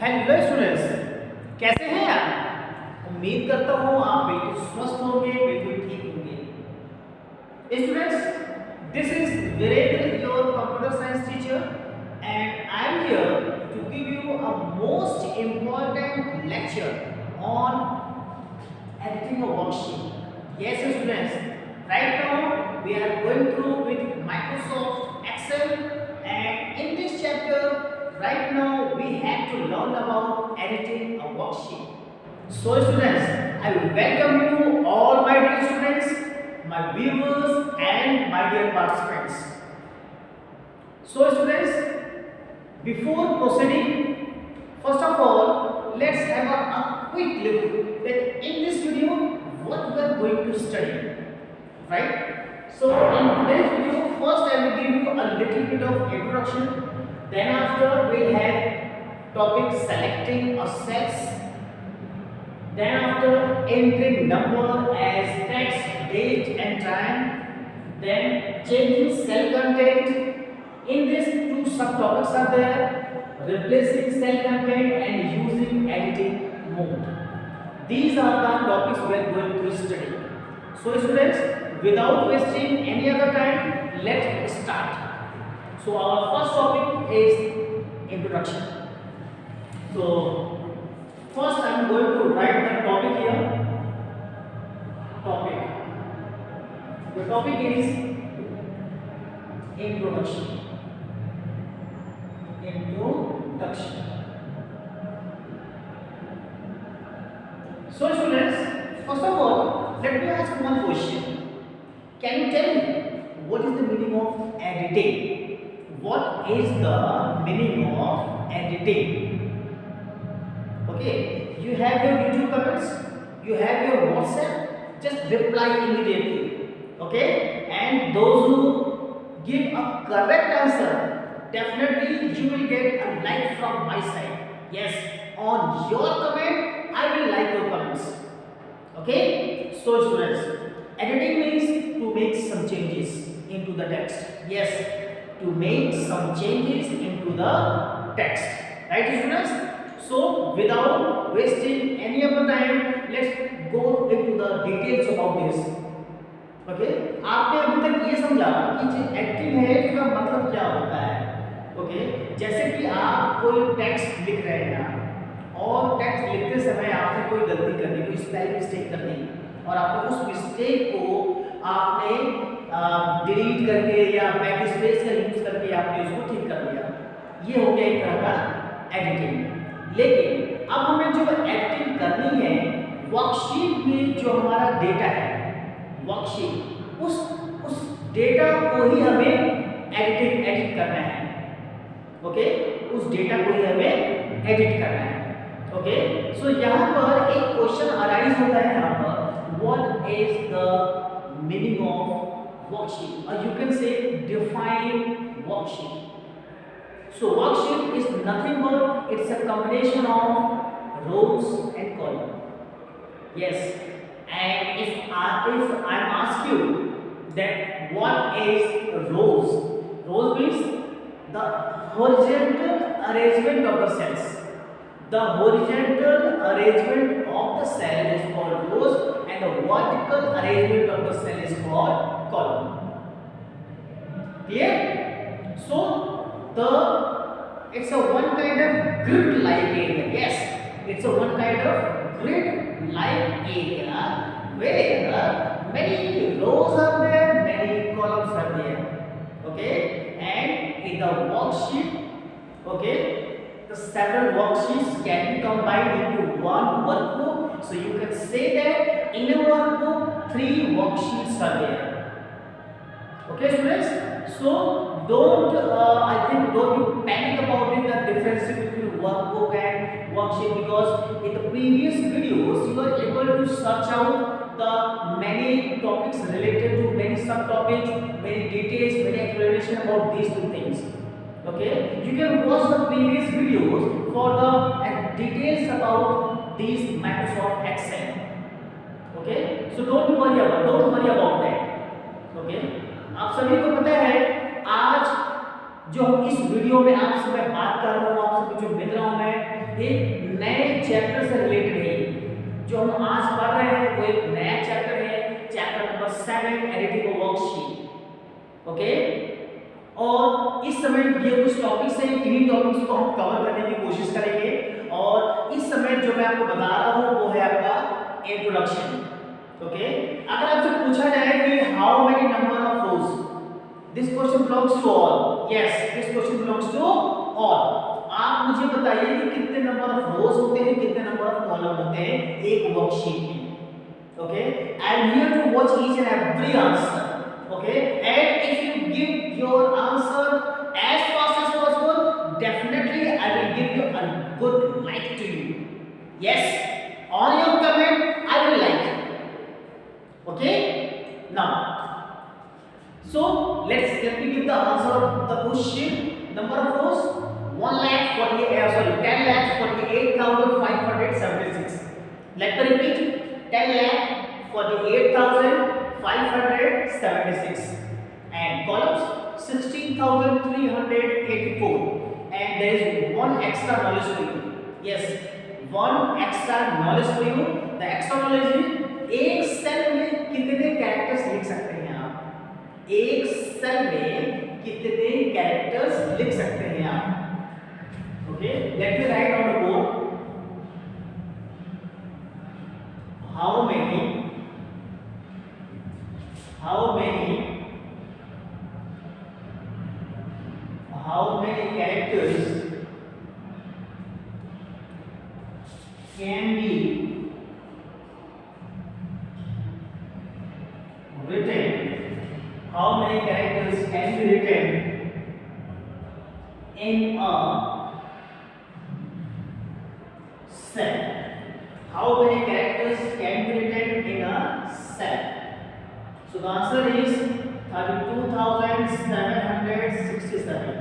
Hello students, कैसे हैं आप? उम्मीद करता हूँ आप बिल्कुल स्वस्थ होंगे, बिल्कुल ठीक होंगे। Students, this is Virendra, your computer science teacher, and I am here to give you a most important lecture on editing a worksheet. Yes, students, right now we are going through with Microsoft Excel, and in this chapter right now we have to learn about editing a worksheet. So students, I welcome you all my dear students, my viewers and my dear participants. So students, before proceeding, first of all, let's have a quick look that in this video what we are going to study, right? So in today's video, first I will give you a little bit of introduction. Then after we'll have topic selecting a cells. Then after entering number as text, date and time. Then changing cell content. In this, two subtopics are there: replacing cell content and using editing mode. These are the topics we are going to study. So students, without wasting any other time, let's start. So our first topic is introduction. So first I am going to write the topic here. Topic. The topic is introduction. Introduction. So students, first of all, let me ask one question. Can you tell me what is the meaning of editing? What is the meaning of editing? Okay, you have your YouTube comments, you have your WhatsApp, just reply immediately. Okay, and those who give a correct answer, definitely you will get a like from my side. Yes, on your comment, I will like your comments. Okay, so students, editing means to make some changes into the text. Yes, to make some changes into the text. Right, students? So, without wasting any of the time, let's go into the details about this. Okay, आपने अभी तक ये समझा कि जो editing है इसका मतलब क्या होता है। ओके, जैसे कि आप कोई टेक्स्ट लिख रहे हैं और टेक्स्ट लिखते समय आपने कोई गलती कर दी, कोई स्पेलिंग मिस्टेक कर दी और आपने उस मिस्टेक को आपने डिलीट करके या बैक स्पेस का यूज करके आपने उसको ठीक कर दिया। ये हो गया एक तरह का एडिटिंग। लेकिन अब हमें जो एडिटिंग करनी है, वर्कशीट में जो हमारा डेटा है, वर्कशीट उस डेटा को ही हमें एडिट करना है। ओके, उस डेटा को ही हमें एडिट करना है। ओके, सो यहाँ पर एक क्वेश्चन अराइज होता है यहाँ पर, what is the meaning of worksheet, और you can say define worksheet. So worksheet is nothing but it's a combination of rows and column. Yes, and if I ask you that what is rows, rows means the horizontal arrangement of the cells. The horizontal arrangement of the cell is called rows, and the vertical arrangement of the cell is called column. Clear? So it's a one kind of grid like area. Yes, it's a one kind of grid like area where many rows are there, many columns are there. Okay, and in the worksheet, okay, the several worksheets can be combined into one workbook. So you can say that in a workbook 3 worksheets are there. Okay, students. So don't be panic about the difference between workbook and worksheet, because in the previous videos you were able to search out the many topics related to many subtopics, many details, many explanation about these two things. Okay, you can watch the previous videos for the details about these Microsoft Excel. Okay, so don't worry about that. Okay, आप सभी को पता है आज जो हम इस video में आपसे मैं बात कर रहा हूँ, आपसे जो मिल रहा हूँ मैं, एक नए चैप्टर से रिलेटेड है। जो हम आज पढ़ रहे हैं वो एक नया चैप्टर है, chapter number 7 editing worksheet. Okay, और इस समय ये कुछ टॉपिक्स हैं, इन्हीं टॉपिक्स को हम कवर करने की कोशिश करेंगे। और इस समय जो मैं आपको बता रहा हूँ वो है आपका इंट्रोडक्शन। ओके, अगर आपसे पूछा जाए कि how many number of rows, this question belongs to all. Yes, this question belongs to all. आप मुझे बताइए कि कितने नंबर ऑफ रोज होते हैं, कितने नंबर ऑफ कॉलम होते हैं एक वर्कशीट में। Okay, I am here to watch each and every answer. Okay, and if you give your answer as fast as possible, definitely I will give you a good like to you. Yes, on your comment I will like. Okay, now so let me give the answer of the question. Number of rows 10,48,576. Let me repeat, 10,48,576, and columns 16,384, and there is one extra knowledge for you. Yes, one extra knowledge for you. The extra knowledge is एक cell में कितने characters लिख सकते हैं आप, एक cell में कितने कैरेक्टर्स लिख सकते हैं आप। Okay, let me right on the board how many characters can be written, how many characters can be written in a cell, how many characters can be written in a cell. So the answer is 32,767.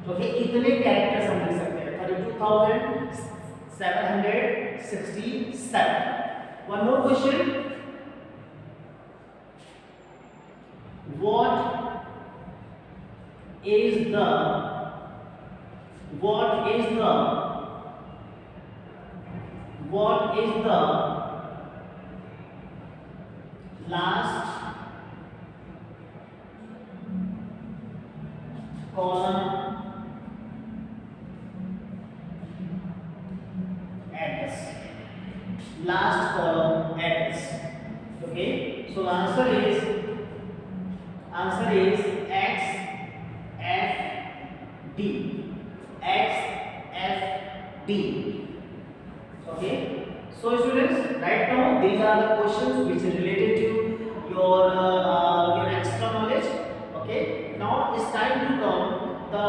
Okay, इतने characters हम लिख सकते हैं, 32,767. One more question, what is the last column address? Okay, so the answer is XFD. Okay, so students, right now these are the questions which is related to your extra knowledge. Okay, now it's time to come the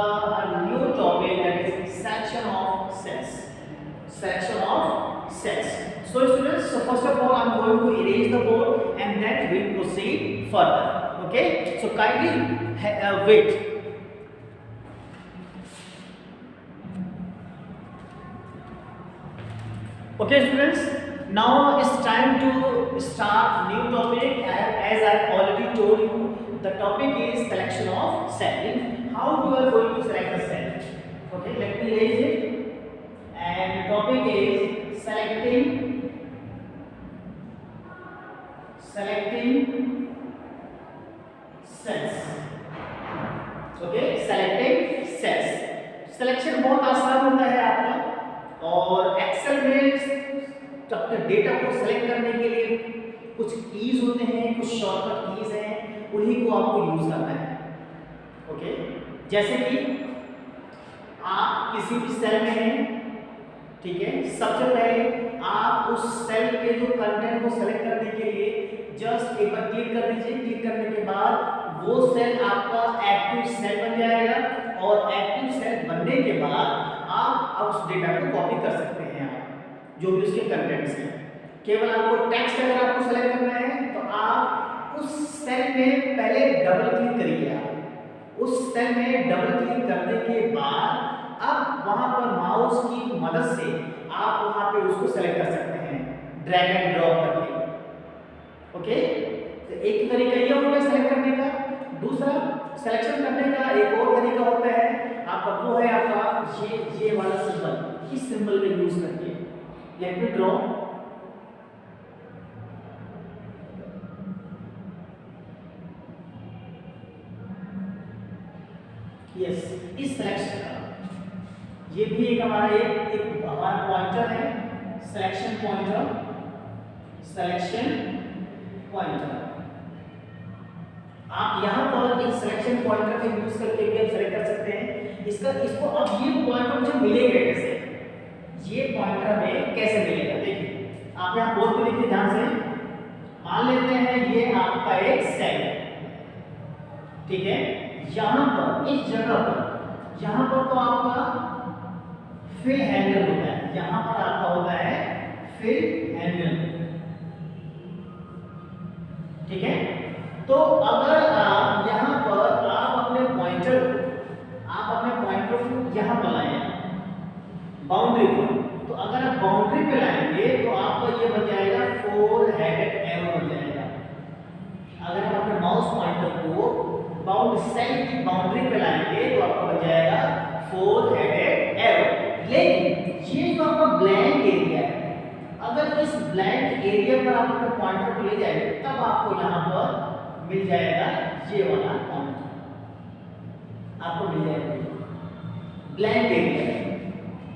new topic, that is section of cells. So students, so first of all I'm going to erase the board and then we'll proceed further. Okay, so kindly wait. Okay students, now it's time to start new topic. As I already told you, the topic is selection of cell. How you are going to select a cell? Okay, let me erase it. And the topic is selecting cells. Okay, selecting cells. Selection बहुत आसान होता है आपका, और Excel में data को select करने के लिए कुछ कीज होते हैं, कुछ शॉर्टकट कीज हैं, उन्हीं को आपको यूज करना है। ओके, जैसे कि आप किसी भी सेल में हैं, ठीक है, सबसे पहले आप उस सेल के जो कंटेंट को सेलेक्ट करने के लिए जस्ट एक बार क्लिक कर दीजिए। क्लिक करने के बाद वो सेल आपका एक्टिव सेल बन जाएगा, और एक्टिव सेल बनने के बाद आप उस डेटा को कॉपी कर सकते हैं, आप जो भी उसके कंटेंट्स हैं। केवल आपको टेक्स्ट अगर आपको सेलेक्ट करना है तो आप उस सेल में पहले डबल क्लिक करिए। आप उस सेल में डबल क्लिक करने के बाद अब वहां पर माउस की मदद से आप वहां पे उसको सेलेक्ट कर सकते हैं, ड्रैग एंड ड्रॉप करके। ओके, तो एक तरीका ये हो गया सेलेक्ट करने का। दूसरा, सिलेक्शन करने का एक और तरीका होता है लेट मी ड्रॉ यस इस सिलेक्शन का ये भी एक हमारा एक हमारा पॉइंटर है सिलेक्शन पॉइंटर आप यहाँ पर एक सिलेक्शन पॉइंटर का यूज करके भी आप सेलेक्ट कर सकते हैं इसको अब ये पॉइंटर मुझे मिलेगा कैसे ये पॉइंटर हमें कैसे मिलेगा देखिए आप यहाँ बोर्ड पे लिखिए ध्यान से मान लेते हैं ये आपका एक सेल ठीक है यहाँ पर इस जगह पर यहाँ पर तो आपका फिल हैंडल होता है यहाँ पर आपका होता है फिल हैंडल ठीक है तो अगर आप यहाँ पर आप अपने पॉइंटर को यहाँ पर लाए बाउंड्री पर तो अगर आप बाउंड्री पे लाएंगे तो आपका ये बन जाएगा 4 हेडेड एरो बन जाएगा अगर आप अपने माउस पॉइंटर को बाउंड सेल की बाउंड्री पे लाएंगे तो आपका बन जाएगा 4 हेडेड एरो लेकिन ये जो आपका ब्लैंक एरिया है अगर इस ब्लैंक एरिया पर आप अपने पॉइंटर को ले जाएंगे तब आपको यहाँ पर मिल जाएगा ये वाला पॉइंट आपको मिल जाएगा ब्लैंक एरिया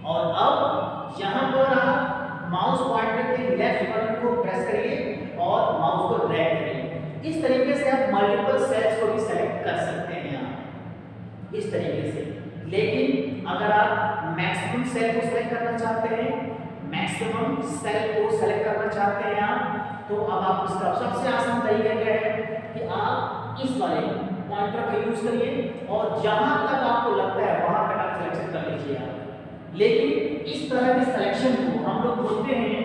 और अब यहाँ पर आप माउस पॉइंटर के लेफ्ट बटन को प्रेस करिए और माउस को ड्रैग करिए इस तरीके से आप मल्टीपल सेल्स को भी सेलेक्ट कर सकते हैं यहाँ इस तरीके से लेकिन अगर आप मैक्सिमम सेल को सेलेक्ट करना चाहते हैं मैक्सिमम सेल को सेलेक्ट करना चाहते हैं आप तो अब आप इसका सबसे आसान तरीका क्या है कि आप इस वाले पॉइंटर का यूज करिए और जहां तक आपको लगता है वहां तक आप सिलेक्शन कर लीजिए आप लेकिन इस तरह के सिलेक्शन को हम लोग बोलते हैं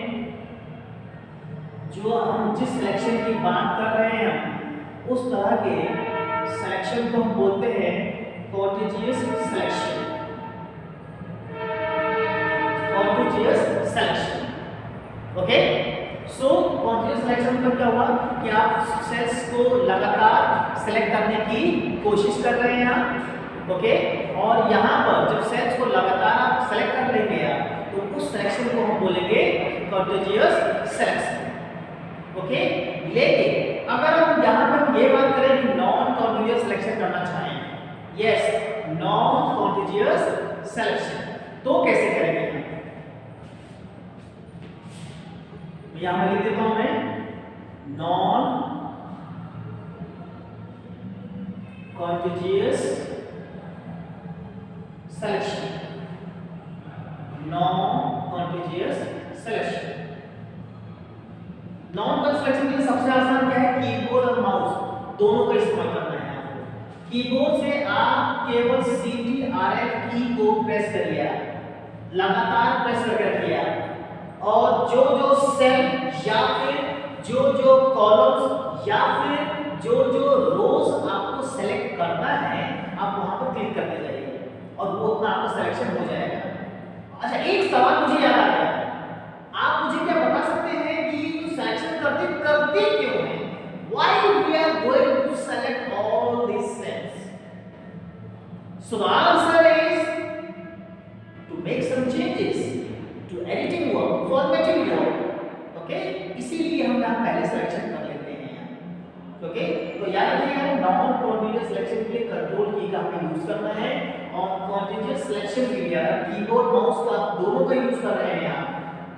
जो हम जिस सिलेक्शन की बात कर रहे हैं उस तरह के सिलेक्शन को हम बोलते हैं contiguous selection okay so contiguous selection मतलब क्या हुआ कि आप सेल्स को लगातार सेलेक्ट करने की कोशिश कर रहे हैं आप ओके और यहाँ पर जब सेल्स को लगातार आप सेलेक्ट कर लेंगे आप तो उस सिलेक्शन को हम बोलेंगे कॉन्टिजियस सिलेक्शन ओके लेकिन अगर हम यहाँ पर ये बात करें कि नॉन कॉन्टिजियस सिलेक्शन करना चाहें यस नॉन कॉन्टिजियस सिलेक्शन तो कैसे करेंगे यहाँ मैं लिख देता हूं मैं non contiguous selection non contiguous selection non contiguous selection के लिए सबसे आसान क्या है कीबोर्ड और माउस दोनों का इस्तेमाल करना है आपको कीबोर्ड से आप केवल CTRL की को प्रेस करिए लगातार प्रेस करके रखिए और जो जो सेल या फिर जो जो कॉलम्स या फिर जो जो रोज आपको सेलेक्ट करना है आप वहां पर क्लिक करते जाइए और वो अपना आपका सिलेक्शन हो जाएगा अच्छा एक सवाल मुझे याद आ गया आप मुझे क्या बता सकते हैं कि ये जो सिलेक्शन करते क्यों हैं why we are going to select all these cells so the answer is to make some changes to editing work formatting work okay इसीलिए हम यहाँ पहले सिलेक्शन कर लेते हैं ओके तो याद रखिएगा नॉन कॉन्टिजियस सिलेक्शन के लिए कंट्रोल की का हमें यूज करना है और कॉन्टिजियस सिलेक्शन के लिए कीबोर्ड माउस का दोनों का यूज कर रहे हैं यहाँ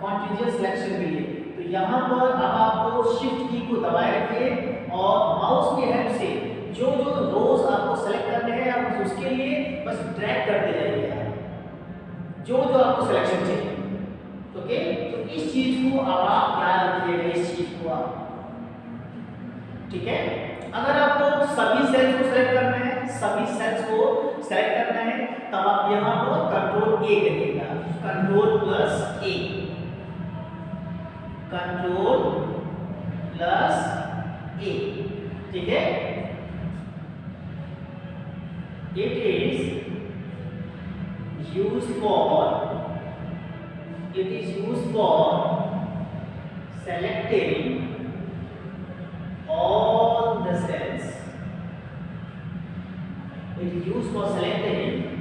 कॉन्टिजियस सिलेक्शन के लिए तो यहाँ पर अब आपको शिफ्ट की को दबाए रखिए और माउस की हेल्प से जो जो रोज आपको सेलेक्ट करने हैं आप उसके लिए बस ड्रैग करते जाइए जो जो आपको सिलेक्शन चाहिए ओके तो इस चीज को अब आप याद रखिएगा इस चीज को आप ठीक है अगर आपको सभी सेल्स को सेलेक्ट करना है सभी सेल्स को सेलेक्ट करना है तब आप यहां पर कंट्रोल ए करिएगा कंट्रोल प्लस ए ठीक है it is used for selecting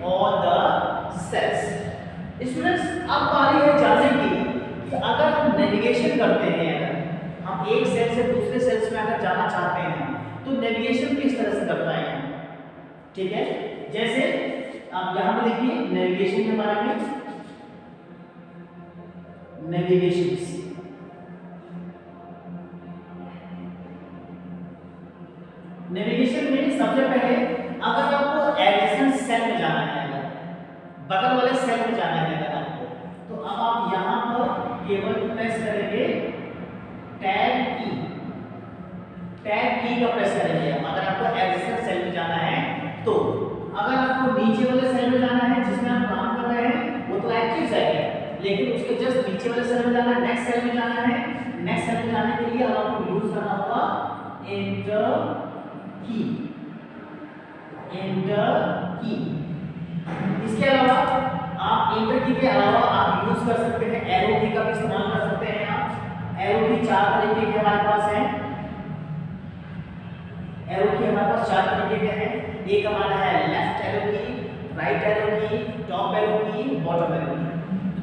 all the cells students अब बारी है जानने की कि अगर हम नेविगेशन करते हैं, अगर हम एक सेल से दूसरे सेल्स में अगर जाना चाहते हैं तो नेविगेशन किस तरह से करते हैं, ठीक है। जैसे आप यहाँ पे देखिए नेविगेशन के बारे में, नेविगेशन में सबसे पहले अगर आपको एडजेसेंट सेल में जाना है, अगर बगल वाले सेल में जाना है अगर आपको, तो अब आप यहाँ पर केवल प्रेस करेंगे टैब की का प्रेस करेंगे अगर आपको एडजेसेंट सेल में जाना है। तो अगर आपको नीचे वाले सेल में जाना है जिसमें आप काम कर रहे हैं वो तो एक्टिव सेल है, लेकिन उसके जस्ट नीचे वाले सेल में जाना है, नेक्स्ट सेल में जाना है, नेक्स्ट सेल में जाने के लिए अब आपको यूज करना होगा एंटर की। इसके अलावा आप एंटर की के अलावा आप यूज कर सकते हैं एरो की का भी इस्तेमाल कर सकते हैं। आप एरो की 4 तरीके के हमारे पास हैं, एरो की हमारे पास 4 तरीके के हैं। एक हमारा है लेफ्ट एरो की, राइट एरो की, टॉप एरो की, बॉटम एरो की।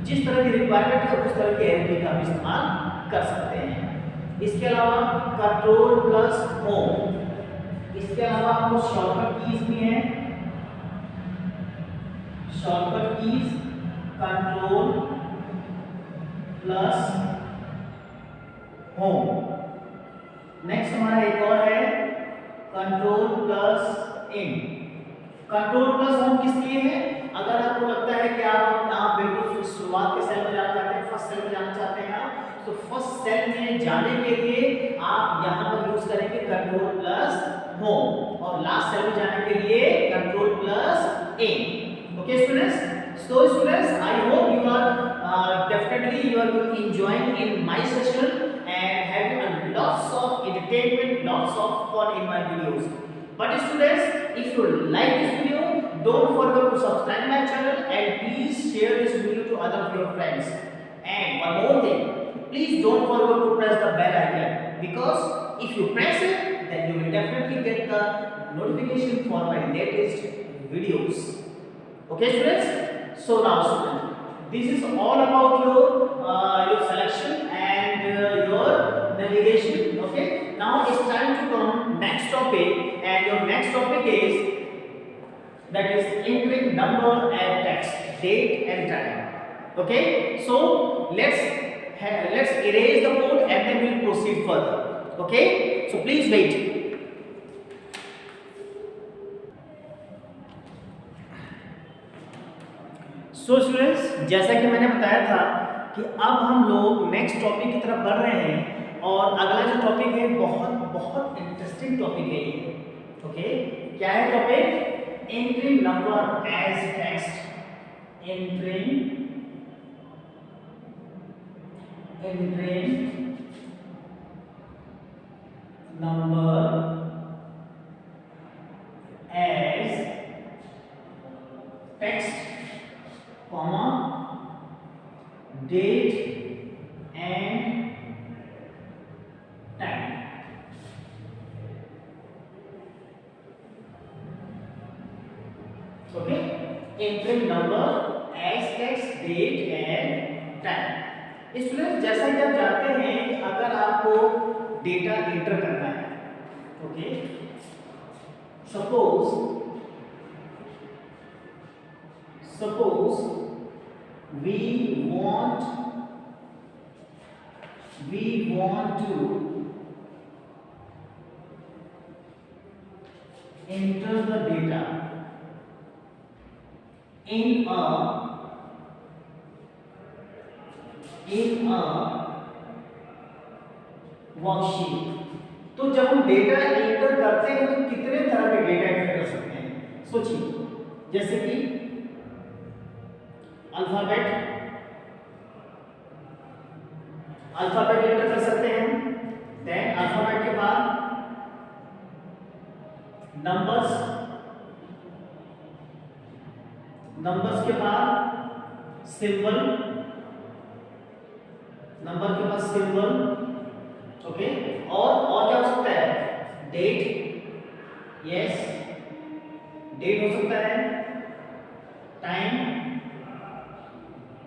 जिस तरह की रिक्वायरमेंट है उस तरह के एरो की का भी इस्तेमाल कर सकते हैं। इसके अलावा कंट्रोल प्लस होम, इसके अलावा आपको शॉर्टकट कीज भी हैं, shortcut keys control plus home. Next हमारा एक और है कंट्रोल प्लस इन। कंट्रोल प्लस होम किस लिए है? अगर आपको लगता है कि आप बिल्कुल शुरुआत के सेल में जाना चाहते हैं, फर्स्ट सेल में जाना चाहते हैं आप, तो फर्स्ट सेल में जाने के लिए आप यहाँ पर यूज करेंगे कंट्रोल प्लस होम, और लास्ट सेल में जाने के लिए control plus A. Okay students, so students I hope you are definitely you are enjoying in my session and having a lots of entertainment, lots of fun in my videos. But students, if you like this video, don't forget to subscribe my channel and please share this video to other of your friends. And one more thing, please don't forget to press the bell icon, because if you press it, then you will definitely get the notification for my latest videos. Okay students, so now students, this is all about your selection and your navigation. Okay, now it's time to come next topic, and your next topic is that is entering number and text, date and time. Okay, so let's erase the code and then we'll proceed further. Okay, so please wait. So students, जैसा कि मैंने बताया था कि अब हम लोग next topic की तरफ बढ़ रहे हैं, और अगला जो टॉपिक है बहुत इंटरेस्टिंग टॉपिक है ये। ओके, क्या है topic? Entering number as text, entering number as text, comma, date and time. Okay, entering number as text, date and time. Student, जैसा कि आप जानते हैं कि अगर आपको डेटा एंटर करना है, okay, suppose we want to enter the data in a worksheet. तो जब हम डेटा एंटर करते हैं तो कितने तरह के डेटा एंटर कर सकते हैं? सोचिए, जैसे कि अल्फाबेट एंटर कर सकते हैं, देन अल्फाबेट के बाद नंबर्स के बाद सिंबल, नंबर के बाद सिंबल, ओके, और क्या हो सकता है? डेट, यस, डेट हो सकता है, टाइम,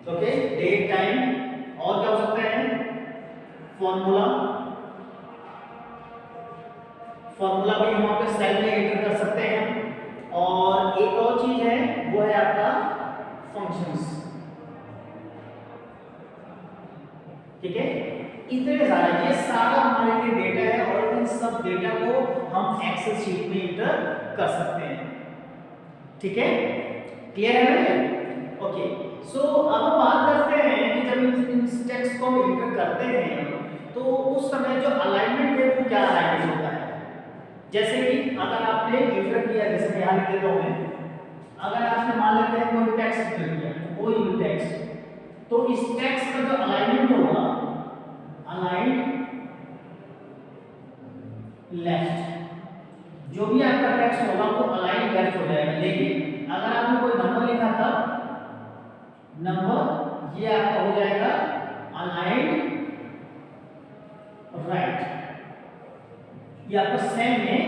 ओके, डेट टाइम, और क्या हो सकता है? फॉर्मूला भी हम आपके सेल में एंटर कर सकते हैं। और एक और चीज है वो है आपका फंक्शंस, ठीक है। इतने सारे ये सारा हमारे लिए डेटा है और इन सब डेटा को हम एक्सेल शीट में एंटर कर सकते हैं, ठीक है। क्लियर है ना? ओके, सो अब हम बात करते हैं कि जब इन टेक्स्ट को हम एंटर करते हैं तो उस समय जो अलाइनमेंट है वो क्या अलाइनमेंट होता है। जैसे कि अगर आपने एंटर किया, जैसे यहाँ लिख देता हूं मैं, अगर आपने मान लेते हैं कोई टेक्स्ट एंटर किया, कोई टेक्स्ट, तो इस टेक्स्ट का जो अलाइनमेंट होगा, अलाइन लेफ्ट, जो भी आपका टेक्स्ट होगा वो अलाइन लेफ्ट हो जाएगा। लेकिन अगर आपने कोई नंबर लिखा था, नंबर, ये आपका हो जाएगा अलाइन राइट, ये आपका सेम में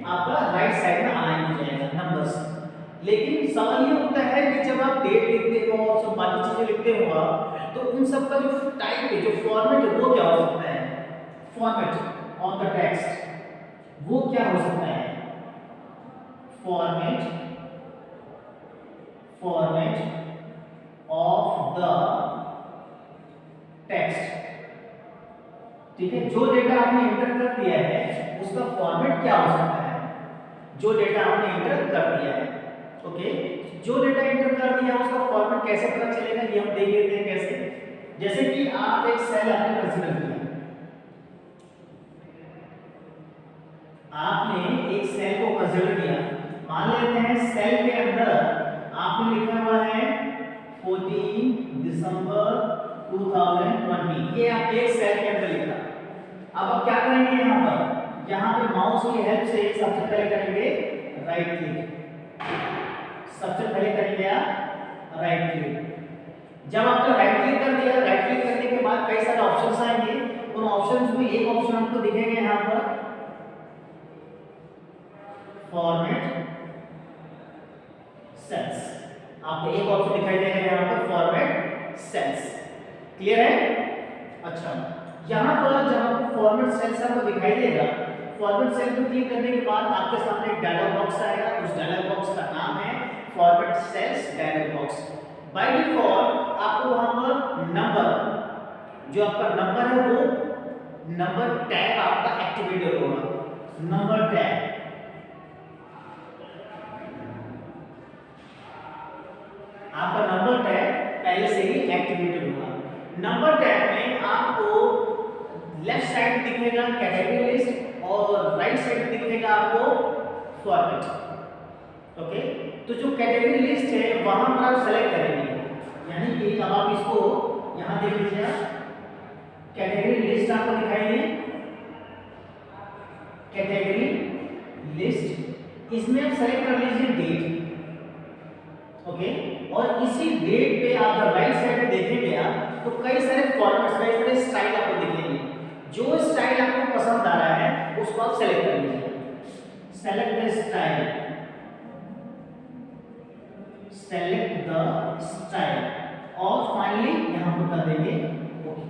आपका राइट साइड में अलाइन हो जाएगा नंबर्स। लेकिन सवाल ये होता है कि जब आप डेट लिखते हो और सब बाकी चीजें लिखते हो तो उन सब का जो टाइप है, जो फॉर्मेट है वो क्या हो सकता है, फॉर्मेट ऑन द टेक्स्ट वो क्या हो सकता है, फॉर्मेट ऑफ द टेक्स्ट, ठीक है। जो डेटा आपने एंटर कर दिया है उसका फॉर्मेट क्या हो सकता है, जो डेटा आपने एंटर कर दिया है, ओके। जो डेटा एंटर कर दिया उसका फॉर्मेट कैसे पता चलेगा ये हम देख लेते हैं कैसे। जैसे कि आप एक सेल आपने कंसीडर किया, आपने एक सेल को कंसीडर किया, मान लेते हैं सेल के अंदर आपने लिखा हुआ है 14 दिसंबर 2020, ये आप एक सेल के अंदर लिखा। अब आप क्या करेंगे, यहाँ पे माउस की हेल्प से सबसे पहले करेंगे राइट क्लिक, सबसे पहले करेंगे आप राइट क्लिक। जब आपने राइट क्लिक कर दिया, राइट क्लिक करने के बाद कई सारे ऑप्शंस आएंगे, उन ऑप्शंस में एक ऑप्शन आपको दिखेगा यहाँ पर फॉर्मेट सेल्स, आपको एक ऑप्शन दिखाई देगा यहाँ पर फॉर्मेट सेल्स। क्लियर है? अच्छा, यहाँ पर जब आपको फॉर्मेट सेल्स आपको दिखाई देगा, फॉर्मेट सेल पर क्लिक करने के बाद आपके सामने एक डायलॉग बॉक्स आएगा, उस डायलॉग बॉक्स का नाम है format cells dialog box. By default आपको वहां पर नंबर, जो आपका नंबर है वो नंबर टैग आपका एक्टिवेट होगा, नंबर टैग आपका नंबर टैग पहले से ही एक्टिवेटेड होगा। नंबर टैग में आपको लेफ्ट साइड दिखेगा कैटेगरी लिस्ट और राइट साइड दिखेगा आपको फॉर्मेट, ओके। तो जो कैटेगरी लिस्ट है वहां पर आप सेलेक्ट करेंगे, यानी कि अब आप इसको यहां देख लीजिए, कैटेगरी लिस्ट आपको दिखाई दे, कैटेगरी लिस्ट, इसमें आप सेलेक्ट कर लीजिए डेट, ओके। और इसी डेट पे आप जब राइट साइड में देखेंगे आप तो कई सारे फॉर्मेट्स, कई सारे स्टाइल आपको दिखेंगे। जो स्टाइल आपको पसंद आ रहा है उसको आप सेलेक्ट कर लीजिए, select the style, select the style और फाइनली यहां पर कर देंगे ओके,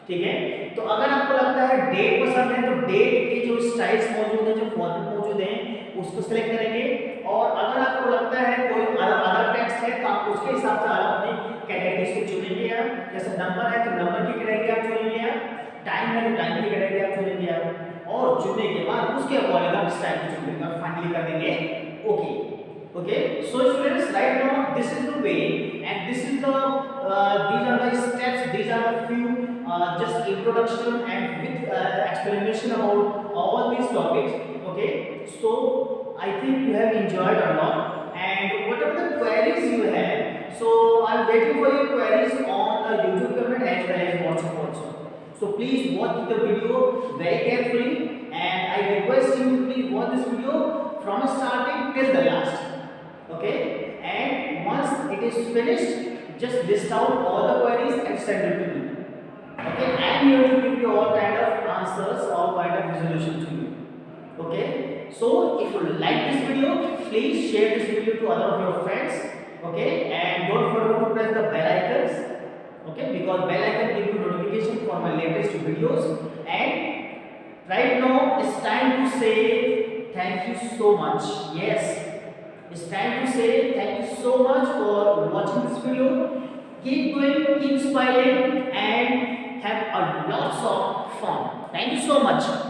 ठीक है। तो अगर आपको लगता है डेट पसंद है तो डेट के जो स्टाइल्स मौजूद है, जो फॉर्मेट मौजूद है उसको सेलेक्ट करेंगे। और अगर आपको लगता है कोई अदर टेक्स्ट है तो आप उसके हिसाब से अपनी कैटेगरीज को चुनेंगे आप, जैसे नंबर है तो नंबर की कैटेगरी आप चुनेंगे आप, टाइम है तो टाइम की कैटेगरी आप चुनेंगे आप, और चुनने के बाद उसके अकॉर्डिंग आप स्टाइल को चुनेंगे और फाइनली कर देंगे okay, okay. So students, right now this is the way and this is the these are the steps, these are the few just introduction and with explanation about all these topics, okay. So I think you have enjoyed a lot, and whatever the queries you have, so I'm waiting for your queries on the YouTube comment as well as WhatsApp also. So please watch the video very carefully, and I request you to please watch this video from starting till the last, okay. And once it is finished, just list out all the queries and send it to me, okay. And here to give you all kind of answers, all kind of resolution to you, okay. So if you like this video, please share this video to other of your friends, okay. And don't forget to press the bell icons, okay, because bell icon give you notification for latest videos. And right now it's time to say thank you so much. Yes, it's time to say thank you so much for watching this video. Keep going, keep smiling, and have a lots of fun. Thank you so much.